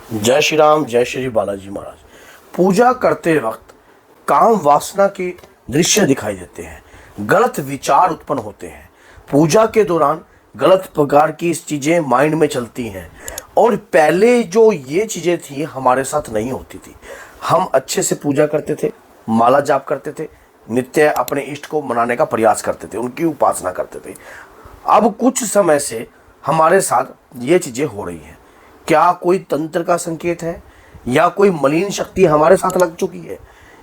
जय श्री राम, जय श्री बालाजी महाराज। पूजा करते वक्त काम वासना के दृश्य दिखाई देते हैं, गलत विचार उत्पन्न होते हैं। पूजा के दौरान गलत प्रकार की चीज़ें माइंड में चलती हैं और पहले जो ये चीज़ें थी हमारे साथ नहीं होती थी। हम अच्छे से पूजा करते थे, माला जाप करते थे, नित्य अपने इष्ट को मनाने का प्रयास करते थे, उनकी उपासना करते थे। अब कुछ समय से हमारे साथ ये चीज़ें हो रही हैं। क्या कोई तंत्र का संकेत है या कोई मलिन शक्ति हमारे साथ लग चुकी है?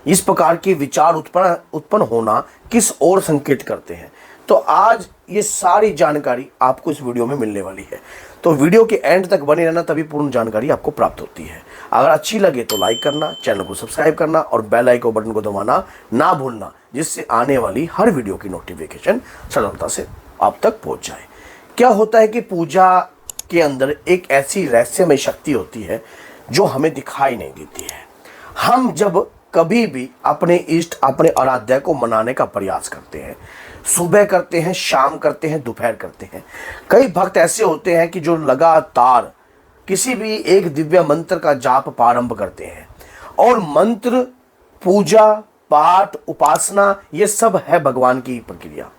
इस प्रकार के विचार उत्पन्न होना किस ओर संकेत करते हैं? तो आज ये सारी जानकारी आपको इस वीडियो में मिलने वाली है, तो वीडियो के एंड तक बने रहना, तभी पूर्ण जानकारी आपको प्राप्त होती है। अगर अच्छी लगे तो लाइक करना, चैनल को सब्सक्राइब करना और बेल आइकन बटन को दबाना ना भूलना, जिससे आने वाली हर वीडियो की नोटिफिकेशन सरलता से आप तक पहुंच जाए। क्या होता है कि पूजा के अंदर एक ऐसी रहस्यमय शक्ति होती है जो हमें दिखाई नहीं देती है। हम जब कभी भी अपने इष्ट, अपने आराध्य को मनाने का प्रयास करते हैं, सुबह करते हैं, शाम करते हैं, दोपहर करते हैं। कई भक्त ऐसे होते हैं कि जो लगातार किसी भी एक दिव्य मंत्र का जाप प्रारंभ करते हैं, और मंत्र, पूजा, पाठ, उपासना, ये सब है भगवान की प्रक्रिया।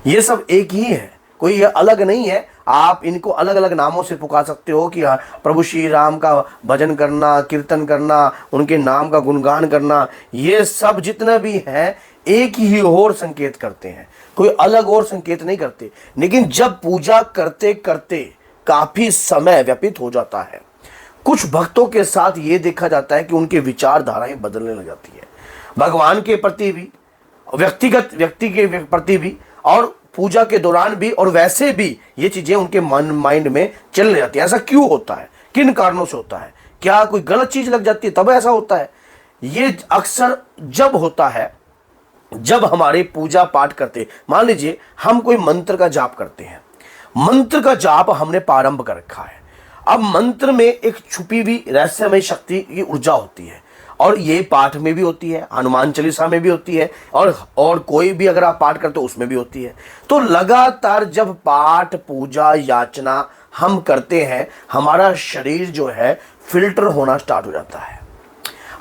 ये सब एक ही है, कोई ये अलग नहीं है। आप इनको अलग अलग नामों से पुकार सकते हो कि प्रभु श्री राम का भजन करना, कीर्तन करना, उनके नाम का गुणगान करना, ये सब जितना भी है एक ही और संकेत करते हैं, कोई अलग और संकेत नहीं करते। लेकिन जब पूजा करते करते काफी समय व्यतीत हो जाता है, कुछ भक्तों के साथ ये देखा जाता है कि उनके विचारधाराएं बदलने लग जाती है, भगवान के प्रति भी, व्यक्ति के प्रति भी, और पूजा के दौरान भी, और वैसे भी ये चीजें उनके माइंड में चलने जाती है। ऐसा क्यों होता है? किन कारणों से होता है? क्या कोई गलत चीज लग जाती है तब ऐसा होता है? ये अक्सर जब होता है जब हमारे पूजा पाठ करते, मान लीजिए हम कोई मंत्र का जाप करते हैं, मंत्र का जाप हमने प्रारंभ कर रखा है। अब मंत्र में एक छुपी हुई रहस्यमय शक्ति की ऊर्जा होती है, और ये पाठ में भी होती है, हनुमान चालीसा में भी होती है, और कोई भी अगर आप पाठ करते हो उसमें भी होती है। तो लगातार जब पाठ, पूजा, याचना हम करते हैं, हमारा शरीर जो है फिल्टर होना स्टार्ट हो जाता है,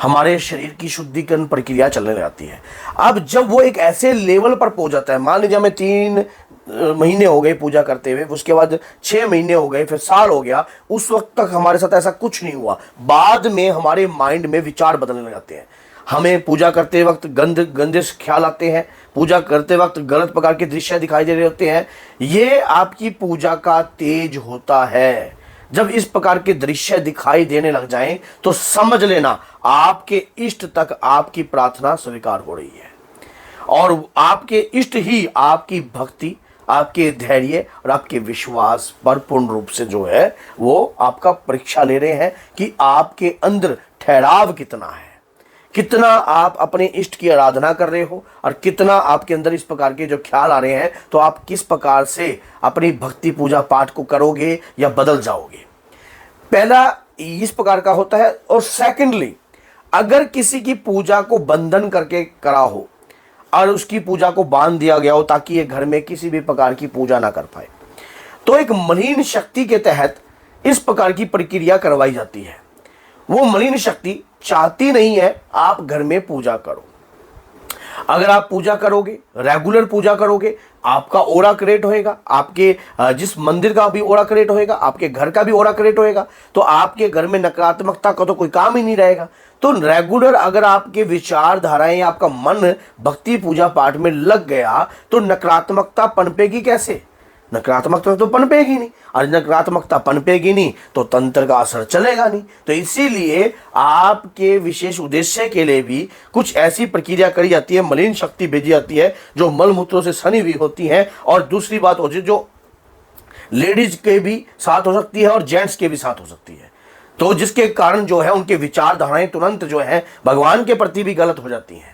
हमारे शरीर की शुद्धिकरण प्रक्रिया चलने लगती है। अब जब वो एक ऐसे लेवल पर पहुंच जाता है, मान लीजिए हमें 3 महीने हो गए पूजा करते हुए, उसके बाद 6 महीने हो गए, फिर साल हो गया, उस वक्त तक हमारे साथ ऐसा कुछ नहीं हुआ। बाद में हमारे माइंड में विचार बदलने लग जाते हैं, हमें पूजा करते वक्त गंदे ख्याल आते हैं, पूजा करते वक्त गलत प्रकार के दृश्य दिखाई दे रहे होते हैं। ये आपकी पूजा का तेज होता है। जब इस प्रकार के दृश्य दिखाई देने लग जाएं तो समझ लेना आपके इष्ट तक आपकी प्रार्थना स्वीकार हो रही है, और आपके इष्ट ही आपकी भक्ति, आपके धैर्य और आपके विश्वास पर पूर्ण रूप से जो है वो आपका परीक्षा ले रहे हैं कि आपके अंदर ठहराव कितना है, कितना आप अपने इष्ट की आराधना कर रहे हो, और कितना आपके अंदर इस प्रकार के जो ख्याल आ रहे हैं, तो आप किस प्रकार से अपनी भक्ति, पूजा, पाठ को करोगे या बदल जाओगे। पहला इस प्रकार का होता है। और सेकेंडली, अगर किसी की पूजा को बंधन करके करा हो और उसकी पूजा को बांध दिया गया हो ताकि ये घर में किसी भी प्रकार की पूजा ना कर पाए, तो एक मलिन शक्ति के तहत इस प्रकार की प्रक्रिया करवाई जाती है। वो मलिन शक्ति चाहती नहीं है आप घर में पूजा करो। अगर आप पूजा करोगे, रेगुलर पूजा करोगे, आपका ओरा क्रिएट होएगा, आपके जिस मंदिर का भी ओरा क्रिएट होएगा, आपके घर का भी ओरा क्रिएट होएगा, तो आपके घर में नकारात्मकता का तो कोई काम ही नहीं रहेगा। तो रेगुलर अगर आपके विचारधाराएं, आपका मन भक्ति, पूजा, पाठ में लग गया, तो नकारात्मकता पनपेगी कैसे? नकारात्मकता तो पनपेगी नहीं, और नकारात्मकता पनपेगी नहीं तो तंत्र का असर चलेगा नहीं। तो इसीलिए आपके विशेष उद्देश्य के लिए भी कुछ ऐसी प्रक्रिया करी जाती है, मलिन शक्ति भेजी जाती है जो मल मूत्रों से सनी हुई होती है। और दूसरी बात होती है, जो लेडीज के भी साथ हो सकती है और जेंट्स के भी साथ हो सकती है, तो जिसके कारण जो है उनके विचारधाराएं तुरंत जो है भगवान के प्रति भी गलत हो जाती हैं।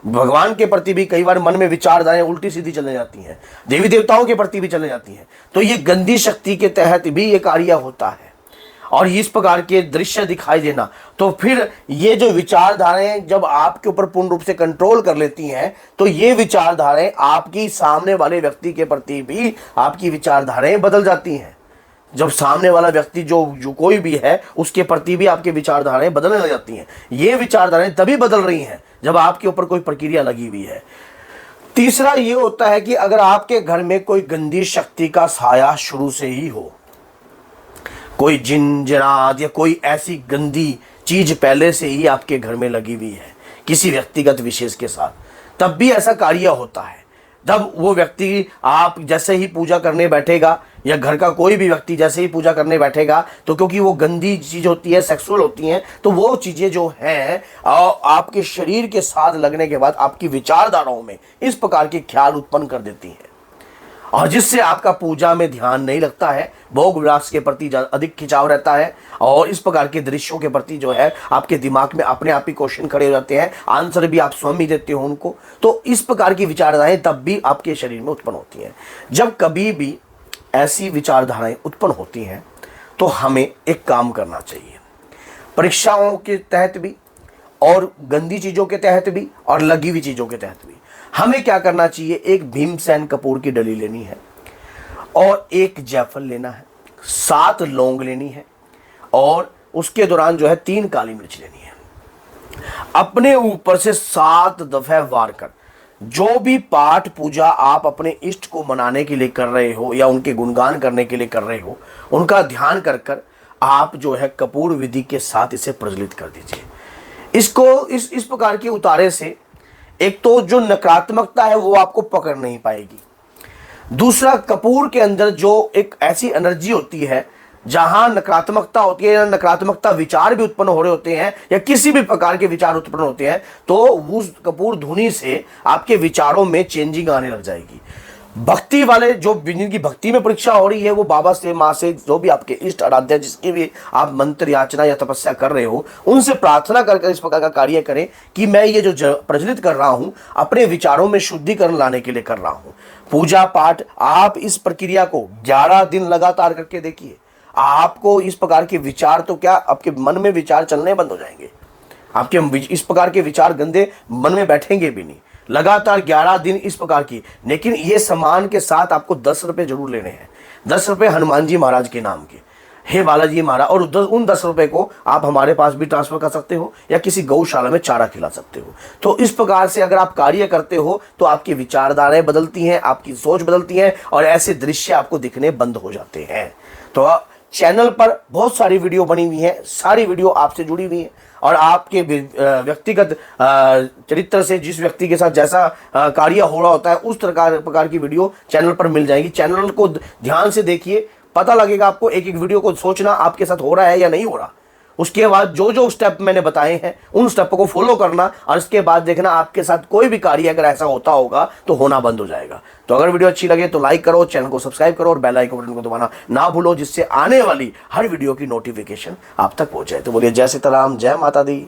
भगवान के प्रति भी कई बार मन में विचारधाराएं उल्टी सीधी चले जाती हैं, देवी देवताओं के प्रति भी चले जाती हैं। तो ये गंदी शक्ति के तहत भी ये कार्य होता है, और इस प्रकार के दृश्य दिखाई देना, तो फिर ये जो विचारधाराएं जब आपके ऊपर पूर्ण रूप से कंट्रोल कर लेती हैं, तो ये विचारधाराएं आपकी सामने वाले व्यक्ति के प्रति भी आपकी विचारधाराएं बदल जाती हैं। जब सामने वाला व्यक्ति जो कोई भी है उसके प्रति भी आपके विचारधाराएं बदलने लग जाती हैं। ये विचारधाराएं तभी बदल रही हैं जब आपके ऊपर कोई प्रक्रिया लगी हुई है। तीसरा ये होता है कि अगर आपके घर में कोई गंदी शक्ति का साया शुरू से ही हो, कोई जिन जिनात या कोई ऐसी गंदी चीज पहले से ही आपके घर में लगी हुई है किसी व्यक्तिगत विशेष के साथ, तब भी ऐसा कार्य होता है। तब वो व्यक्ति आप जैसे ही पूजा करने बैठेगा या घर का कोई भी व्यक्ति जैसे ही पूजा करने बैठेगा, तो क्योंकि वो गंदी चीज होती है, सेक्सुअल होती हैं, तो वो चीजें जो हैं आपके शरीर के साथ लगने के बाद आपकी विचारधाराओं में इस प्रकार के ख्याल उत्पन्न कर देती हैं, और जिससे आपका पूजा में ध्यान नहीं लगता है, भोग विलास के प्रति अधिक खिंचाव रहता है, और इस प्रकार के दृश्यों के प्रति जो है आपके दिमाग में अपने आप ही क्वेश्चन खड़े हो जाते हैं, आंसर भी आप स्वयं ही देते हो उनको। तो इस प्रकार की विचारधाराएं तब भी आपके शरीर में उत्पन्न होती हैं। जब कभी भी ऐसी विचारधाराएं उत्पन्न होती हैं तो हमें एक काम करना चाहिए, परीक्षाओं के तहत भी और गंदी चीज़ों के तहत भी और लगी हुई चीज़ों के तहत भी हमें क्या करना चाहिए, एक भीमसेन कपूर की डली लेनी है और एक जायफल लेना है, 7 लौंग लेनी है और उसके दौरान जो है 3 काली मिर्च लेनी है। अपने ऊपर से 7 दफे वार कर जो भी पाठ पूजा आप अपने इष्ट को मनाने के लिए कर रहे हो या उनके गुणगान करने के लिए कर रहे हो, उनका ध्यान कर कर आप जो है कपूर विधि के साथ इसे प्रज्वलित कर दीजिए। इसको इस प्रकार के उतारे से एक तो जो नकारात्मकता है वो आपको पकड़ नहीं पाएगी, दूसरा कपूर के अंदर जो एक ऐसी एनर्जी होती है जहां नकारात्मकता होती है या नकारात्मकता विचार भी उत्पन्न हो रहे होते हैं या किसी भी प्रकार के विचार उत्पन्न होते हैं, तो उस कपूर धुनी से आपके विचारों में चेंजिंग आने लग जाएगी। भक्ति वाले जो जिनकी भक्ति में परीक्षा हो रही है, वो बाबा से, माँ से, जो भी आपके इष्ट आराध्य जिसकी भी आप मंत्र याचना या तपस्या कर रहे हो, उनसे प्रार्थना कर इस प्रकार का कार्य करें कि मैं ये जो प्रज्वलित कर रहा हूं अपने विचारों में शुद्धिकरण लाने के लिए कर रहा हूं। पूजा पाठ आप इस प्रक्रिया को 11 दिन लगातार करके देखिए, आपको इस प्रकार के विचार तो क्या आपके मन में विचार चलने बंद हो जाएंगे, आपके इस प्रकार के विचार गंदे मन में बैठेंगे भी नहीं। लगातार 11 दिन इस प्रकार की, लेकिन ये सामान के साथ आपको 10 रुपए जरूर लेने हैं, 10 रुपए हनुमान जी महाराज के नाम के, हे बालाजी महाराज, और उन 10 रुपए को आप हमारे पास भी ट्रांसफर कर सकते हो या किसी गौशाला में चारा खिला सकते हो। तो इस प्रकार से अगर आप कार्य करते हो तो आपकी विचारधाराएं बदलती हैं, आपकी सोच बदलती है और ऐसे दृश्य आपको दिखने बंद हो जाते हैं। तो चैनल पर बहुत सारी वीडियो बनी हुई है, सारी वीडियो आपसे जुड़ी हुई है और आपके व्यक्तिगत चरित्र से जिस व्यक्ति के साथ जैसा कार्य हो रहा होता है उस प्रकार की वीडियो चैनल पर मिल जाएगी। चैनल को ध्यान से देखिए, पता लगेगा आपको एक एक वीडियो को सोचना आपके साथ हो रहा है या नहीं हो रहा। उसके बाद जो जो स्टेप मैंने बताए हैं उन स्टेप को फॉलो करना और इसके बाद देखना आपके साथ कोई भी कार्य अगर ऐसा होता होगा तो होना बंद हो जाएगा। तो अगर वीडियो अच्छी लगे तो लाइक करो, चैनल को सब्सक्राइब करो और बेल आइकन बटन को दबाना ना भूलो, जिससे आने वाली हर वीडियो की नोटिफिकेशन आप तक पहुंचे। तो बोलिए जय सीताराम, जय माता दी।